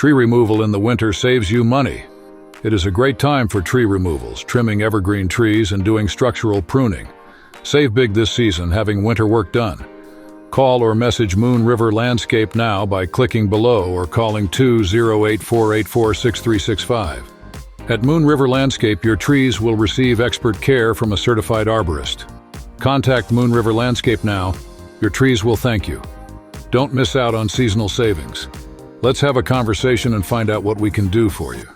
Tree removal in the winter saves you money. It is a great time for tree removals, trimming evergreen trees and doing structural pruning. Save big this season having winter work done. Call or message Moon River Landscape now by clicking below or calling 208-484-6365. At Moon River Landscape, your trees will receive expert care from a certified arborist. Contact Moon River Landscape now. Your trees will thank you. Don't miss out on seasonal savings. Let's have a conversation and find out what we can do for you.